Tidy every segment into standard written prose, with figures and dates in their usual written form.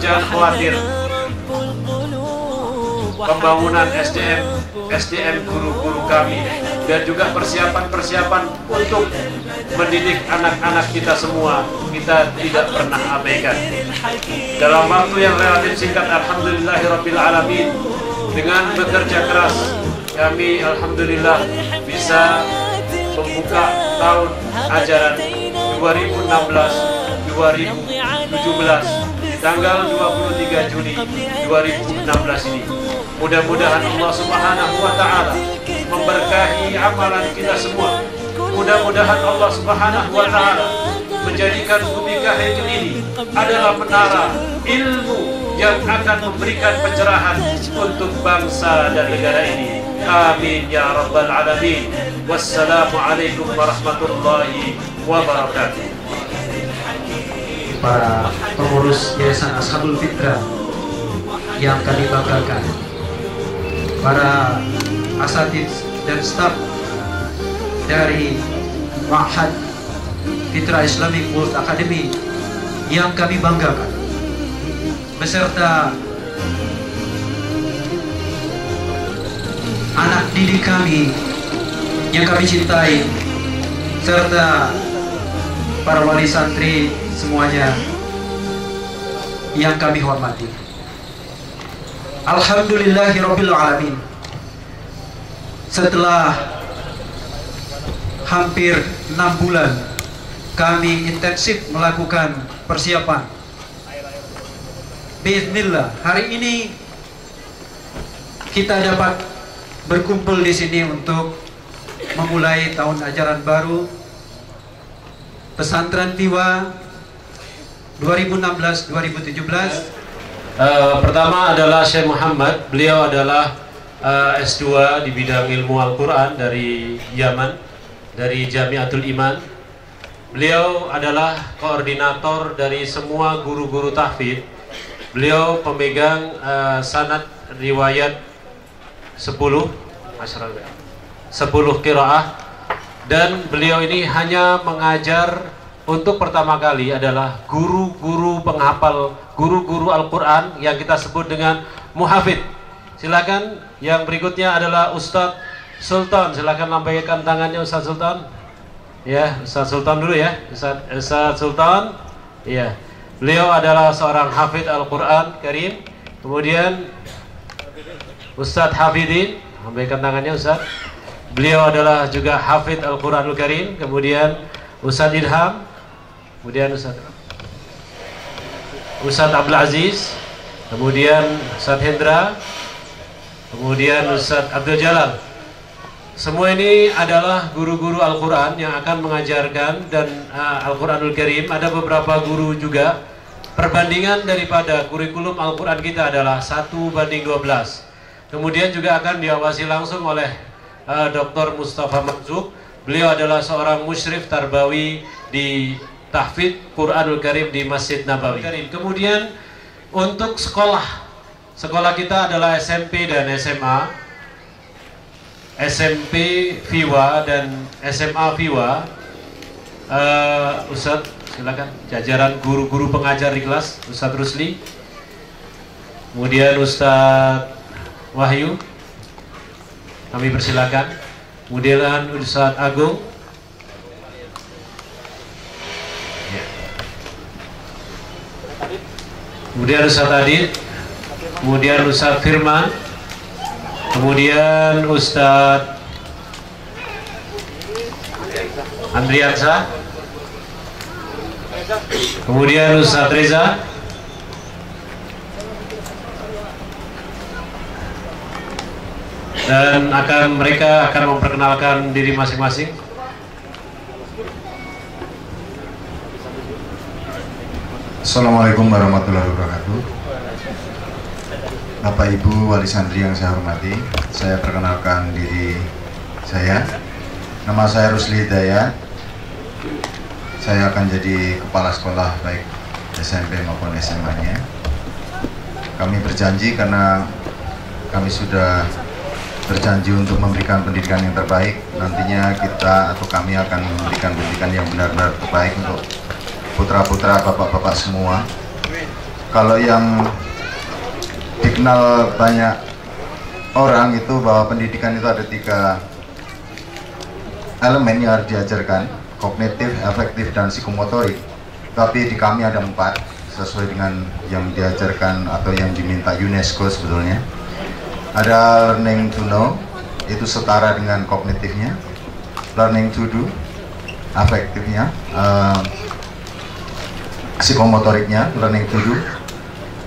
Jangan khawatir, pembangunan SDM guru-guru kami dan juga persiapan untuk mendidik anak-anak kita semua, kita tidak pernah abaikan. Dalam waktu yang relatif singkat, alhamdulillahirabbil alamin, dengan bekerja keras kami alhamdulillah bisa membuka tahun ajaran 2016-2017 tanggal 23 Juni 2016 ini. Mudah-mudahan Allah Subhanahu wa Ta'ala memberkahi amalan kita semua. Mudah-mudahan Allah Subhanahu wa Ta'ala menjadikan Bumi Kahil ini adalah menara ilmu yang akan memberikan pencerahan untuk bangsa dan negara ini. Amin ya rabbal alamin. Wassalamualaikum warahmatullahi wabarakatuh. Para pengurus Yayasan Ashabul Fitrah yang kami banggakan, para asatidz dan staf dari Ma'had Fitrah Islamic World Academy yang kami banggakan, beserta anak didik kami yang kami cintai, serta para wali santri semuanya yang kami hormati. Alhamdulillahirabbil alamin. Setelah hampir 6 bulan kami intensif melakukan persiapan, bismillah hari ini kita dapat berkumpul di sini untuk memulai tahun ajaran baru Pesantren Fiwa 2016-2017. Pertama adalah Syekh Muhammad. Beliau adalah S2 di bidang ilmu Al-Quran dari Yaman, dari Jamiatul Iman. Beliau adalah koordinator dari semua guru-guru tahfidz. Beliau pemegang sanad riwayat 10 qiraah, dan beliau ini hanya mengajar untuk pertama kali adalah guru-guru penghafal, guru-guru Al-Quran yang kita sebut dengan muhafidz. Silakan, yang berikutnya adalah Ustadz Sultan. Silakan lambaikan tangannya Ustadz Sultan. Ya, Ustadz Sultan dulu ya. Ustadz Sultan. Ya, beliau adalah seorang hafidz Al-Quran Karim. Kemudian Ustadz Hafidin, lambaikan tangannya Ustadz. Beliau adalah juga hafidz Al-Quranul Karim. Kemudian Ustadz Ilham. Kemudian Ustadz Abdul Aziz. Kemudian Ustadz Hendra. Kemudian Ustadz Abdul Jalal. Semua ini adalah guru-guru Al-Quran yang akan mengajarkan dan Al-Quranul Karim. Ada beberapa guru juga. Perbandingan daripada kurikulum Al-Quran kita adalah 1:12. Kemudian juga akan diawasi langsung oleh Dr. Mustafa Marzuk. Beliau adalah seorang musyrif tarbawi di tahfidz Quranul Karim di Masjid Nabawi. Kemudian untuk sekolah kita adalah SMP dan SMA. SMP Fiwa dan SMA Fiwa. Ustadz silakan, jajaran guru-guru pengajar di kelas. Ustadz Rusli. Kemudian Ustadz Wahyu, kami persilakan. Kemudian Ustadz Agung. Ya. Kemudian Ustadz Adit. Kemudian Ustadz Firman. Kemudian Ustadz Andriansa. Kemudian Ustadz Reza. dan mereka akan memperkenalkan diri masing-masing. Assalamualaikum warahmatullahi wabarakatuh. Bapak Ibu Wali Santri yang saya hormati, saya perkenalkan diri saya. Nama saya Rusli Hidayat. Saya akan jadi kepala sekolah baik SMP maupun SMA-nya. Kami berjanji karena kami sudah berjanji untuk memberikan pendidikan yang terbaik. Nantinya kita atau kami akan memberikan pendidikan yang benar-benar terbaik untuk putra-putra bapak-bapak semua. Kalau yang dikenal banyak orang itu bahwa pendidikan itu ada 3 elemen yang harus diajarkan: kognitif, afektif, dan psikomotorik. Tapi di kami ada 4 sesuai dengan yang diajarkan atau yang diminta UNESCO sebetulnya. Ada learning to know, itu setara dengan kognitifnya. Learning to do, afektifnya. Psikomotoriknya, learning to do.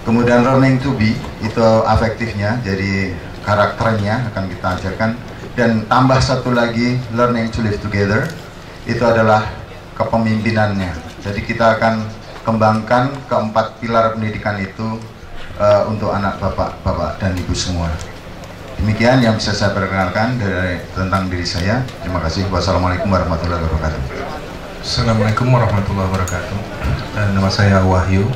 Kemudian learning to be, itu afektifnya, jadi karakternya akan kita ajarkan. Dan tambah satu lagi, learning to live together, itu adalah kepemimpinannya. Jadi kita akan kembangkan keempat pilar pendidikan itu untuk anak bapak dan ibu semua. Demikian yang bisa saya perkenalkan tentang diri saya. Terima kasih. Wassalamualaikum warahmatullahi wabarakatuh. Assalamualaikum warahmatullahi wabarakatuh. Nama saya Wahyu.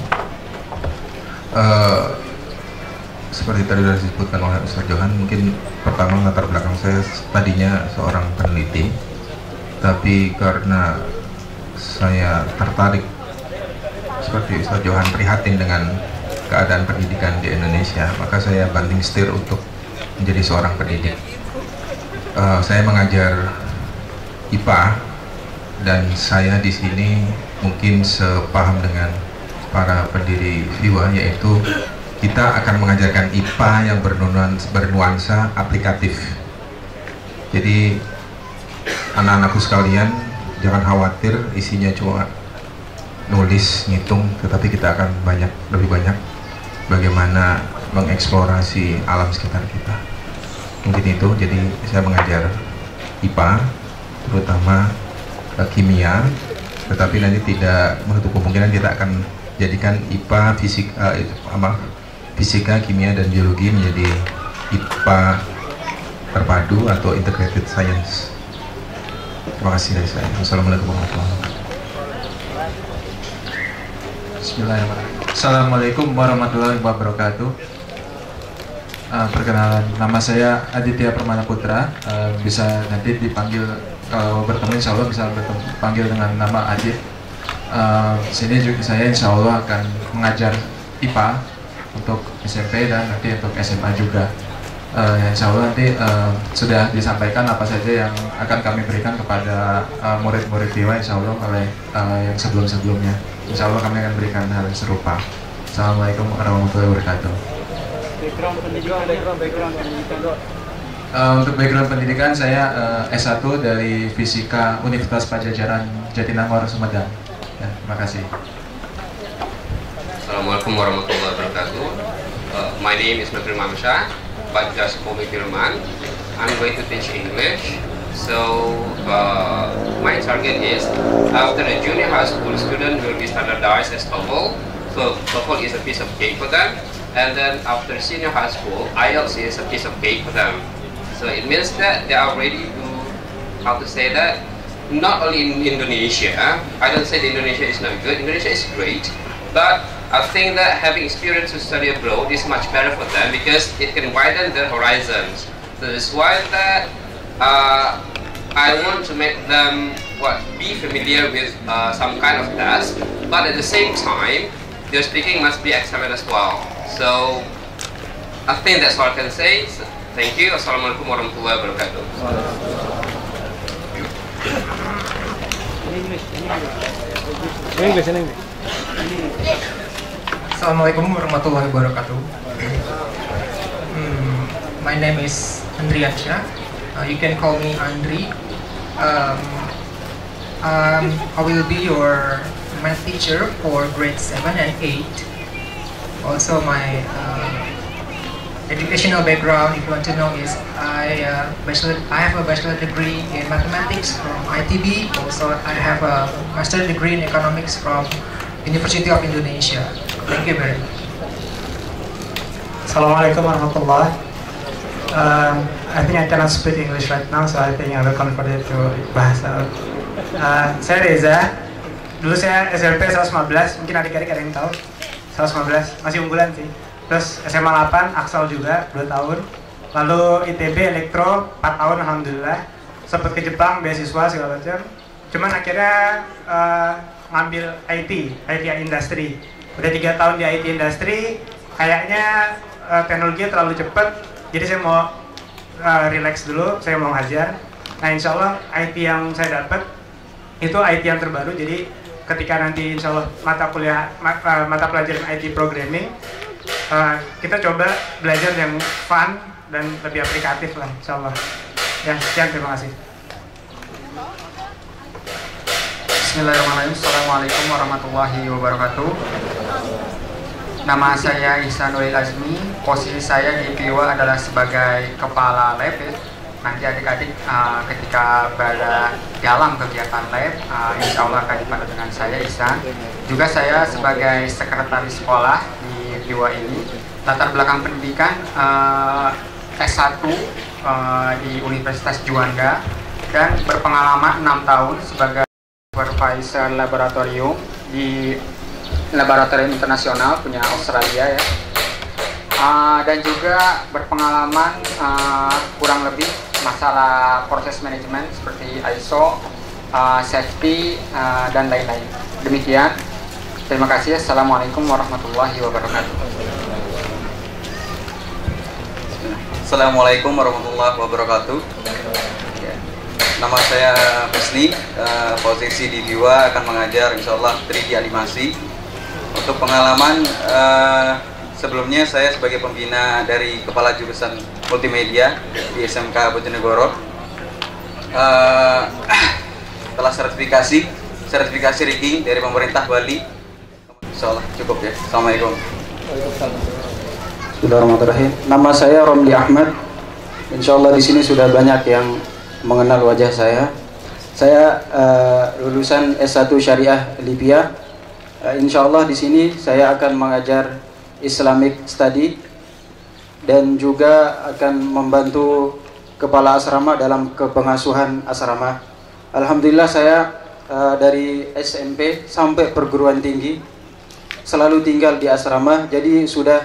Seperti tadi sudah disebutkan oleh Ustaz Johan, mungkin pertama latar belakang saya tadinya seorang peneliti, tapi karena saya tertarik seperti Ustaz Johan prihatin dengan keadaan pendidikan di Indonesia, maka saya banting setir untuk menjadi seorang pendidik. Saya mengajar IPA dan saya di sini mungkin sepaham dengan para pendiri FIWA, yaitu kita akan mengajarkan IPA yang bernuansa aplikatif. Jadi anak-anakku sekalian, jangan khawatir isinya cuma nulis, ngitung, tetapi kita akan lebih banyak bagaimana mengeksplorasi alam sekitar kita. Mungkin itu, jadi saya mengajar IPA, terutama kimia, tetapi nanti tidak menutup kemungkinan kita akan jadikan IPA, fisika, kimia, dan biologi menjadi IPA terpadu atau integrated science. Terima kasih dari saya. Wassalamualaikum warahmatullahi wabarakatuh. Bismillahirrahmanirrahim. Assalamualaikum warahmatullahi wabarakatuh. Perkenalan, nama saya Aditya Permana Putra. Bisa nanti dipanggil, kalau bertemu insya Allah bisa dipanggil dengan nama Adit. Sini juga saya insya Allah akan mengajar IPA untuk SMP dan nanti untuk SMA juga. Insya Allah nanti sudah disampaikan apa saja yang akan kami berikan kepada murid-murid FIWA insya Allah oleh yang sebelum-sebelumnya. Insya Allah kami akan berikan hal yang serupa. Assalamualaikum warahmatullahi wabarakatuh. Untuk background pendidikan saya S1 dari Fisika Universitas Padjadjaran Jatinangor, Sumedang. Ya, terima kasih. Assalamualaikum warahmatullahi wabarakatuh. My name is Nukri Mamsyah, but just call me Firman. I'm going to teach English. So my target is after the junior high school student will be standardized as TOEFL. So TOEFL is a piece of cake for them. And then after senior high school, IELTS is a piece of cake for them. So it means that they are ready to, how to say that, not only in Indonesia. I don't say that Indonesia is not good. Indonesia is great, but I think that having experience to study abroad is much better for them because it can widen their horizons. So that's why that I want to make them be familiar with some kind of task, but at the same time, their speaking must be excellent as well. So I think that's all I can say. So, thank you. Assalamualaikum warahmatullahi wabarakatuh. English. Assalamualaikum warahmatullahi wabarakatuh. My name is Andriansha. You can call me Andri. I will be your math teacher for grade 7 and 8. Also, my educational background, if you want to know, is I have a bachelor degree in mathematics from ITB. Also, I have a master degree in economics from University of Indonesia. Thank you very much. Assalamualaikum warahmatullahi. I think I cannot speak English right now, so I think I will convert it to bahasa. Saya Reza. Dulu saya SMP 115, mungkin adik-adik ada yang tahu. 115, masih unggulan sih. Terus SMA 8, Aksal juga 2 tahun. Lalu ITB Elektro 4 tahun alhamdulillah. Sempat ke Jepang beasiswa segala macam. Cuman akhirnya ngambil IT industry. Udah 3 tahun di IT industry, kayaknya teknologinya terlalu cepat. Jadi saya mau relax dulu, saya mau ngajar. Nah, insya Allah IT yang saya dapat itu IT yang terbaru. Jadi ketika nanti insya Allah mata pelajaran IT programming, kita coba belajar yang fun dan lebih aplikatif lah, insya Allah. Ya, sekian, terima kasih. Bismillahirrahmanirrahim. Assalamualaikum warahmatullahi wabarakatuh. Nama saya Ihsanul Azmi. Posisi saya di PIWA adalah sebagai kepala lab. Nanti adik-adik ketika berada dalam kegiatan lab, insya Allah akan dipandu dengan saya Ihsan. Juga saya sebagai sekretaris sekolah di PIWA ini. Latar belakang pendidikan S1 di Universitas Juanda dan berpengalaman 6 tahun sebagai supervisor laboratorium di laboratorium internasional punya Australia ya, dan juga berpengalaman kurang lebih masalah proses manajemen seperti ISO, safety, dan lain-lain. Demikian, terima kasih. Assalamualaikum warahmatullahi wabarakatuh. Assalamualaikum warahmatullahi wabarakatuh. Nama saya Husni, posisi di PIWA akan mengajar insyaallah 3D animasi. Untuk pengalaman sebelumnya saya sebagai pembina dari kepala jurusan multimedia di SMK Bojonegoro. Setelah sertifikasi rigging dari pemerintah Bali. Insyaallah cukup ya. Assalamualaikum. Bismillahirrahmanirrahim. Nama saya Romli Ahmad. Insyaallah di sini sudah banyak yang mengenal wajah saya. Saya lulusan S1 Syariah Libya. Insya Allah di sini saya akan mengajar Islamic Study dan juga akan membantu kepala asrama dalam kepengasuhan asrama. Alhamdulillah saya dari SMP sampai perguruan tinggi selalu tinggal di asrama, jadi sudah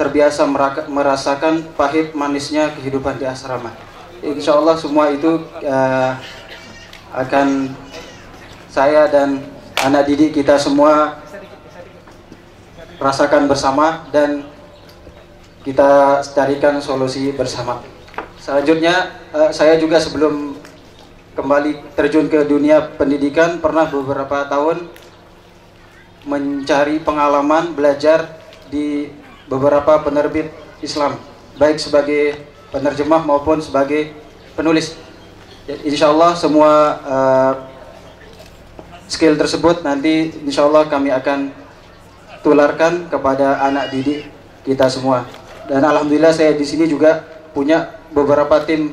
terbiasa merasakan pahit manisnya kehidupan di asrama. Insya Allah semua itu akan saya dan anak didik kita semua rasakan bersama dan kita carikan solusi bersama. Selanjutnya saya juga sebelum kembali terjun ke dunia pendidikan pernah beberapa tahun mencari pengalaman belajar di beberapa penerbit Islam, baik sebagai penerjemah maupun sebagai penulis. Insya Allah semua skill tersebut nanti insya Allah kami akan tularkan kepada anak didik kita semua. Dan alhamdulillah saya di sini juga punya beberapa tim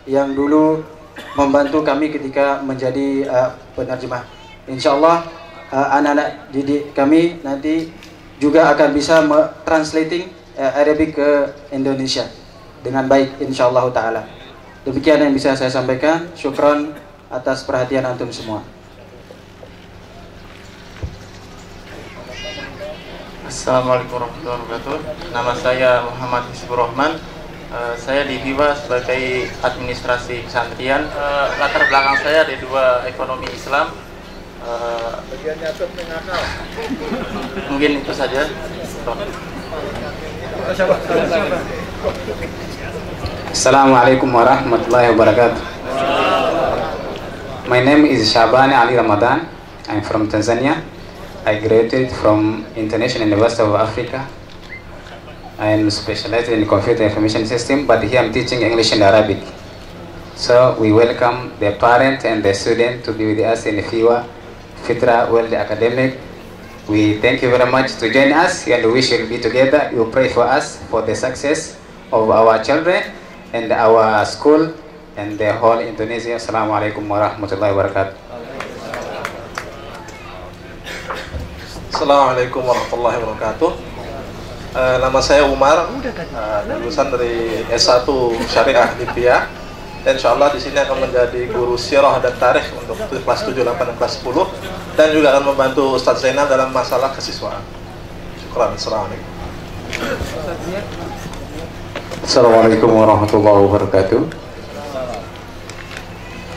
yang dulu membantu kami ketika menjadi penerjemah. Insya Allah anak-anak didik kami nanti juga akan bisa translating Arabic ke Indonesia dengan baik insyaallah taala. Demikian yang bisa saya sampaikan. Syukran atas perhatian antum semua. Assalamualaikum warahmatullahi wabarakatuh. Nama saya Muhammad Hizbur Rahman. Saya di PIWA sebagai administrasi pesantren. Latar belakang saya ada 2 ekonomi Islam. Mungkin itu saja. Assalamualaikum warahmatullahi wabarakatuh. My name is Shabani Ali Ramadan. I'm from Tanzania. I graduated from International University of Africa. I am specialized in computer information system, but here I'm teaching English and Arabic. So we welcome the parent and the student to be with us in the PIWA Fitra World Academic We thank you very much to join us, and we shall be together. You pray for us for the success of our children and our school and the whole Indonesia. Assalamualaikum warahmatullahi wabarakatuh. Assalamualaikum warahmatullahi wabarakatuh. Nama saya Umar, lulusan dari S1 Syariah Libya. Insya Allah di sini akan menjadi guru sirah dan tarikh untuk kelas 7, 8, dan kelas 10, dan juga akan membantu Ustadz Zainal dalam masalah kesiswaan. Syukran. Assalamualaikum. Assalamualaikum warahmatullahi wabarakatuh.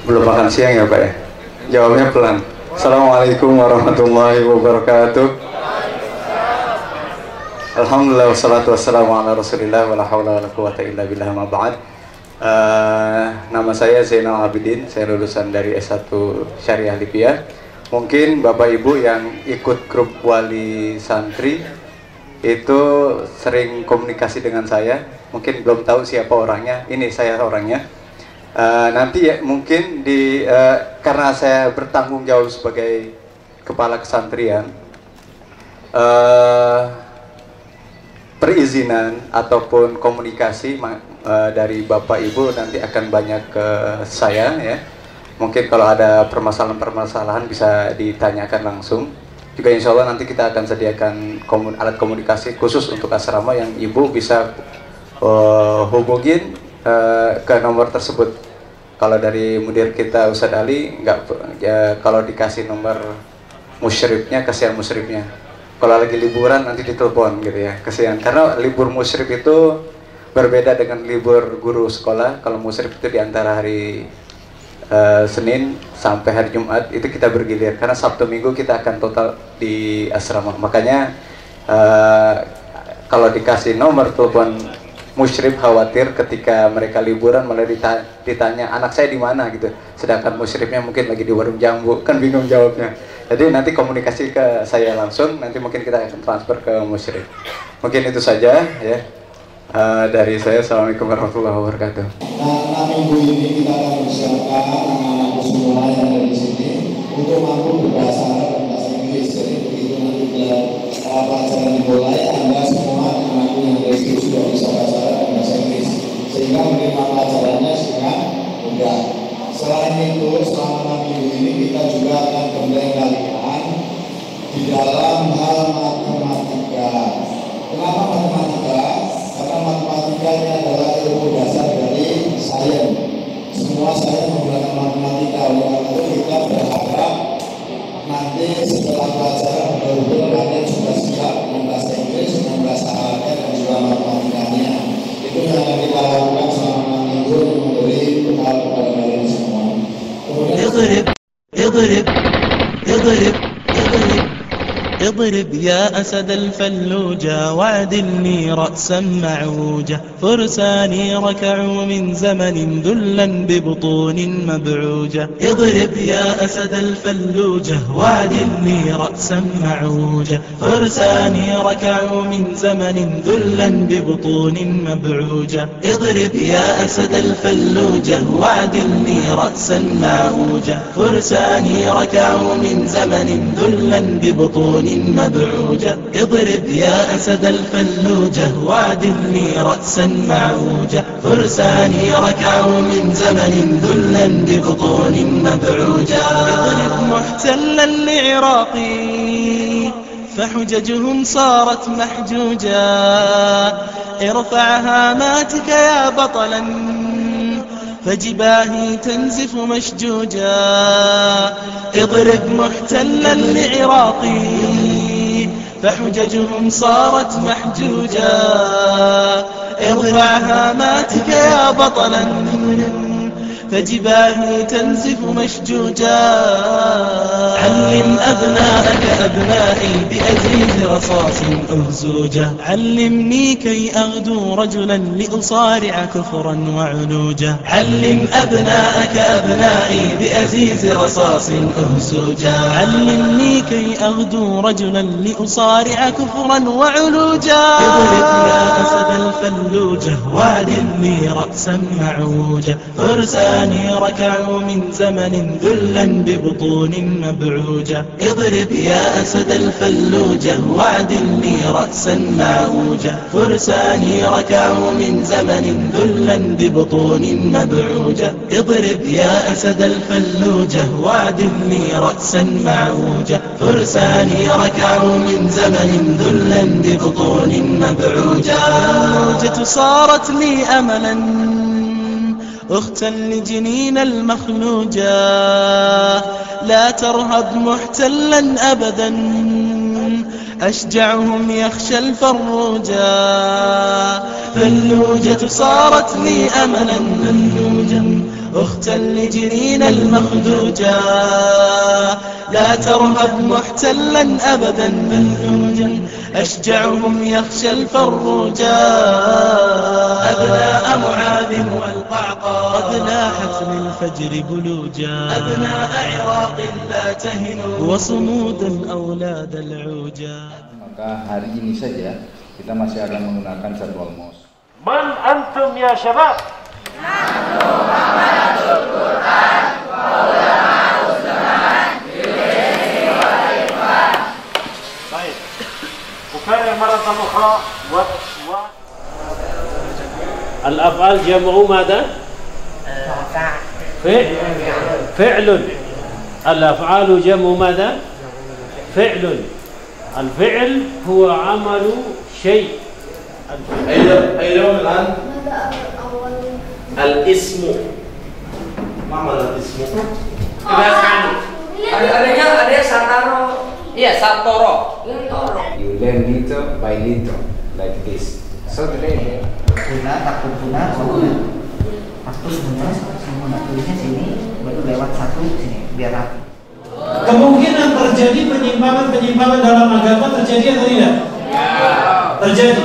Belum makan siang ya Pak ya? Jawabnya pelan. Assalamualaikum warahmatullahi wabarakatuh. Alhamdulillah wassalatu wassalamu ala rasulillah wa la hawla wa la quwata illa billah ma ba'd. Nama saya Zainal Abidin, saya lulusan dari S1 Syariah Libya. Mungkin Bapak Ibu yang ikut grup wali santri itu sering komunikasi dengan saya, mungkin belum tahu siapa orangnya. Ini saya orangnya. Nanti ya mungkin karena saya bertanggung jawab sebagai kepala kesantrian, perizinan ataupun komunikasi dari Bapak Ibu nanti akan banyak ke saya ya. Mungkin kalau ada permasalahan-permasalahan bisa ditanyakan langsung. Juga insya Allah nanti kita akan sediakan alat komunikasi khusus untuk asrama yang Ibu bisa hubungin ke nomor tersebut. Kalau dari mudir kita Ustadz Ali, kalau dikasih nomor musyrifnya, kasihan musyrifnya. Kalau lagi liburan nanti ditelepon gitu ya, kasihan. Karena libur musyrif itu berbeda dengan libur guru sekolah. Kalau musyrif itu di antara hari Senin sampai hari Jumat itu kita bergilir, karena Sabtu Minggu kita akan total di asrama. Makanya kalau dikasih nomor telepon musyrif, khawatir ketika mereka liburan malah ditanya anak saya di mana gitu, sedangkan musyrifnya mungkin lagi di warung jambu, kan bingung jawabnya. Jadi nanti komunikasi ke saya langsung, nanti mungkin kita akan transfer ke musyrif. Mungkin itu saja ya dari saya. Assalamualaikum warahmatullahi wabarakatuh. Nah, minggu ini kita akan bersiapkan anak-anak semua yang ada di sini untuk mampu berbahasa Arab dan bahasa Inggris. Jadi begitu nanti pelajaran dimulai, Anda semua anak-anak yang ada di sini sudah bisa bahasa Arab dan bahasa Inggris, sehingga menerima pelajarannya dengan mudah. Selain itu, selama minggu ini kita juga akan mengendalikan di dalam hal matematika. Kenapa matematika? Karena matematika ini adalah ilmu dasar dari sains. Semua sains menggunakan matematika. Oleh karena itu kita berharap nanti setelah pelajaran betul-betul kalian sudah siap dengan bahasa Inggris, dengan bahasa Arab dan juga matematikanya. Itu yang akan kita lakukan selama minggu yang memberi bekal kepada kalian semua. اضرب يا أسد الفلوجة وعدلني رأسا معوجة فرساني ركعوا من زمن ذلا ببطون مبعوجة اضرب يا أسد الفلوجة وعدلني رأسا معوجة فرساني ركعوا من زمن ذلا ببطون مبعوجة اضرب يا أسد الفلوجة وعدلني رأسا معوجة فرساني ركعوا من زمن ذلا ببطون مبعوجة اضرب يا أسد الفلوجة وعدلني رأسا معوجة فرساني ركعوا من زمن ذلا ببطون مبعوجة اضرب محتلا لعراقي فحججهم صارت محجوجة ارفع هاماتك يا بطلا فجباهي تنزف مشجوجا اضرب محتلا لعراقي فحججهم صارت محجوجا ارفع هاماتك يا بطلا فجباهي تنزف مشجوجا علم أبناءك أبنائي بأزيز رصاص أهزوجا علمني كي أغدو رجلا لأصارع كفرا وعلوجا علم أبناءك أبنائي بأزيز رصاص أهزوجا علمني كي أغدو رجلا لأصارع كفرا وعلوجا اضرب يا أسد الفلوجة وعدلني رأسا معوجا فرسان فرساني ركعوا من زمن ذلا ببطون مبعوجة اضرب يا أسد الفلوجة واعدلني رأسا معوجة فرساني ركعوا من زمن ذلا ببطون مبعوجة اضرب يا أسد الفلوجة واعدلني رأسا معوجة فرساني ركعوا من زمن ذلا ببطون مبعوجة الموجة صارت لي أملا أختا لجنين المخلوجة لا ترهب محتلا أبدا أشجعهم يخشى الفروجة فاللوجة صارت لي أملا فاللوجة أختا لجنين المخدوجة لا ترهب محتلا أبدا فاللوجة أشجعهم يخشى الفروجة أبناء معاذ والقعقاع قد لاحت للفجر بلوجا أبناء عراق لا تهنوا وصمودا أولاد العوجا. Maka hari ini saja kita masih akan menggunakan jadwal MOS. Man antum ya syabab? Baik. Ukarrir maratan ukhra wa al-af'al jam'u madha? فعل. الأفعال جمع ماذا؟ فعل. الفعل هو عمل شيء. أيضا الآن الاسم. ما معنى الاسم؟ Ada sataro. Iya, satoro. You learn little by little like this. So today guna takut guna takut guna semua tulisnya sini baru lewat satu sini biar rapi. Kemungkinan terjadi penyimpangan dalam agama terjadi atau tidak? Terjadi.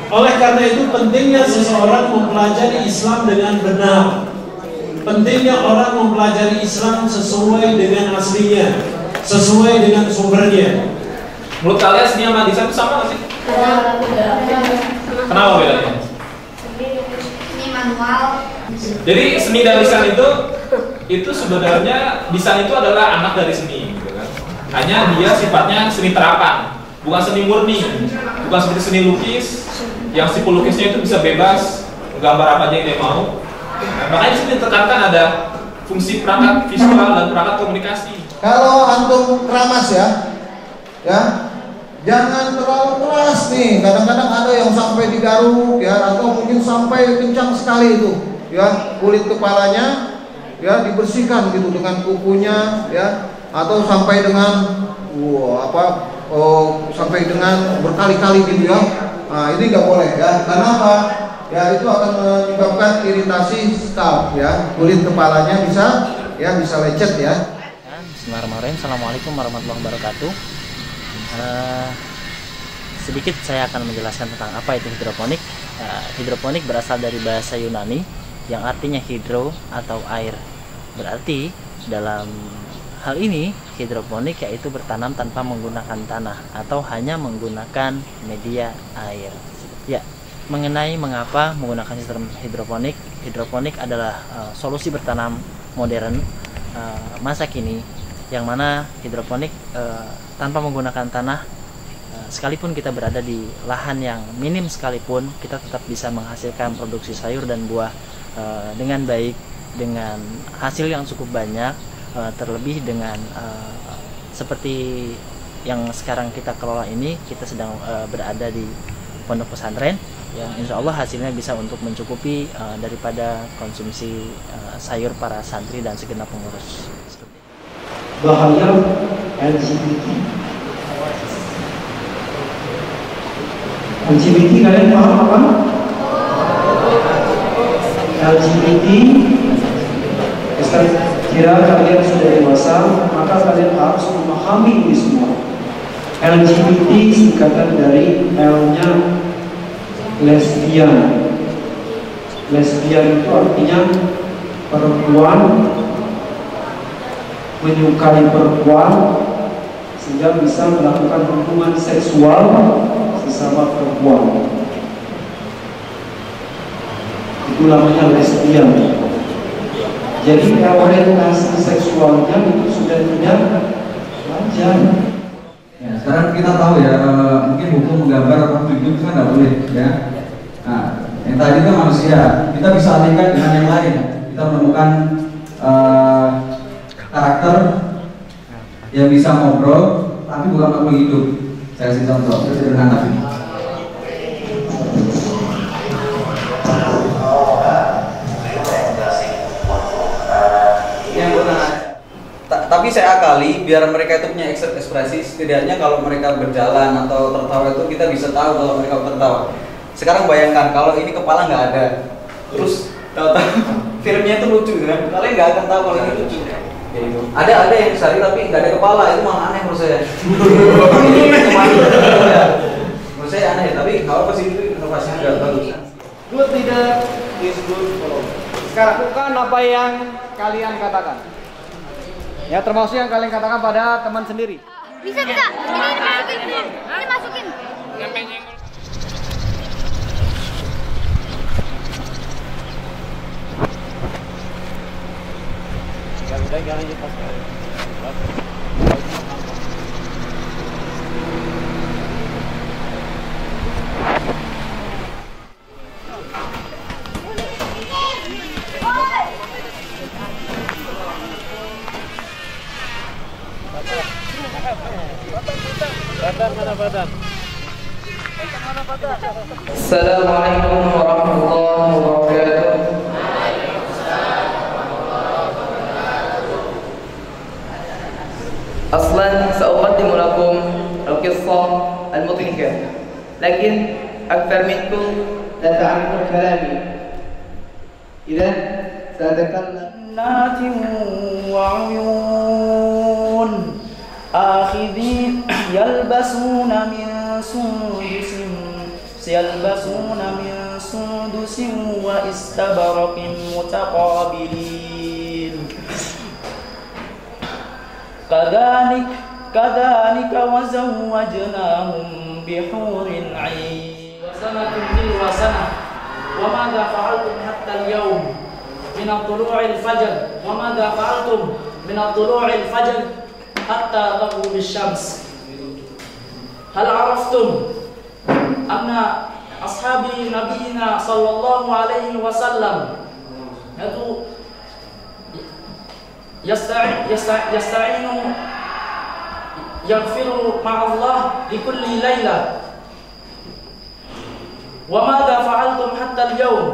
Oleh karena itu pentingnya seseorang mempelajari Islam dengan benar. Pentingnya orang mempelajari Islam sesuai dengan aslinya, sesuai dengan sumbernya. Menurut kalian seni sama desain itu sama nggak sih? Kenapa bedanya? Seni manual. Jadi seni dan desain itu sebenarnya desain itu adalah anak dari seni, gitu kan? Hanya dia sifatnya seni terapan, bukan seni murni, bukan seperti seni lukis yang si pelukisnya itu bisa bebas menggambar apa aja yang dia mau. Nah, makanya di sini ditekankan ada fungsi perangkat visual dan perangkat komunikasi. Kalau antum keramas ya, jangan terlalu keras nih. Kadang-kadang ada yang sampai digaruk ya, atau mungkin sampai kencang sekali itu, ya kulit kepalanya, ya dibersihkan gitu dengan kukunya, ya, atau sampai dengan sampai dengan berkali-kali gitu ya. Nah ini nggak boleh ya. Kenapa? Ya itu akan menyebabkan iritasi scalp ya, kulit kepalanya bisa lecet ya. Bismillahirrahmanirrahim. Assalamualaikum warahmatullahi wabarakatuh. Sedikit saya akan menjelaskan tentang apa itu hidroponik. Hidroponik berasal dari bahasa Yunani yang artinya hidro atau air. Berarti dalam hal ini hidroponik yaitu bertanam tanpa menggunakan tanah atau hanya menggunakan media air. Ya, mengenai mengapa menggunakan sistem hidroponik, hidroponik adalah solusi bertanam modern masa kini, yang mana hidroponik tanpa menggunakan tanah, sekalipun kita berada di lahan yang minim sekalipun, kita tetap bisa menghasilkan produksi sayur dan buah dengan baik, dengan hasil yang cukup banyak, terlebih dengan seperti yang sekarang kita kelola ini, kita sedang berada di pondok pesantren yang insya Allah hasilnya bisa untuk mencukupi daripada konsumsi sayur para santri dan segenap pengurus. Bahaya LGBT. LGBT kalian paham apa? LGBT kira kalian sudah dewasa, maka kalian harus memahami ini semua. LGBT singkatan dari L-nya lesbian. Lesbian itu artinya perempuan menyukai perempuan sehingga bisa melakukan hubungan seksual sesama perempuan. Itu namanya lesbian. Jadi orientasi seksualnya itu sudah tidak wajar. Ya, sekarang kita tahu ya, mungkin hukum menggambar atau hidup itu kan nggak boleh ya. Nah, yang tadi itu manusia, kita bisa alihkan dengan yang lain. Kita menemukan karakter yang bisa ngobrol, tapi bukan makhluk hidup. Saya kasih contoh sederhana ini. Tapi saya akali biar mereka itu punya ekspresi, setidaknya kalau mereka berjalan atau tertawa itu kita bisa tahu kalau mereka tertawa. Sekarang bayangkan kalau ini kepala nggak ada, terus tahu-tahu filmnya itu lucu kan? Kalian nggak akan tahu kalau ini lucu. Ada yang sari tapi nggak ada kepala, itu malah aneh menurut saya. Menurut saya aneh, tapi kalau pas itu inovasinya nggak bagus. Good leader is good follower. Sekarang lakukan apa yang kalian katakan. Ya, termasuk yang kalian katakan pada teman sendiri. Bisa. Ini masukin. Ini masukin. Jangan lepas. Assalamualaikum warahmatullahi wabarakatuh. أصلا سأقدم لكم القصة المضحكة لكن أكثر منكم لا تعرفون كلامي. إذا سأتكلم جنات وعيون آخذين يلبسون من سندس واستبرق متقابلين كذلك وزوجناهم بحور عين وسنة تلو سنة وماذا فعلتم حتى اليوم من طلوع الفجر وماذا فعلتم من طلوع الفجر حتى تغرب الشمس. هل عرفتم أن أصحاب نبينا صلى الله عليه وسلم يستعين يغفر مع الله لكل ليلة. وماذا فعلتم حتى اليوم؟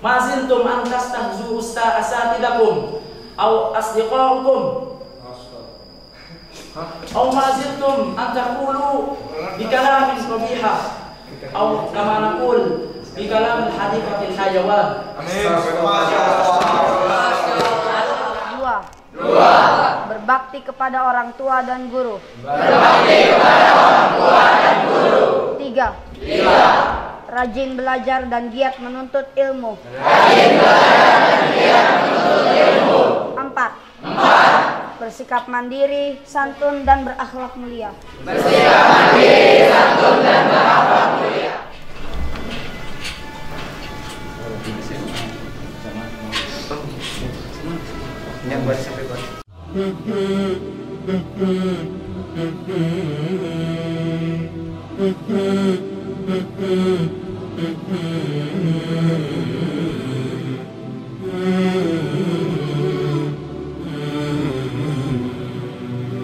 ما زلتم أن تستهزئوا أساتذتكم أو أصدقائكم أو ما زلتم أن تقولوا بكلام قبيح أو كما نقول بكلام الحديقة الحيوان. Dua. Berbakti kepada orang tua dan guru. Tiga. Rajin belajar dan giat menuntut ilmu. Empat. Bersikap mandiri, santun dan berakhlak mulia. Yang buat sampai buat.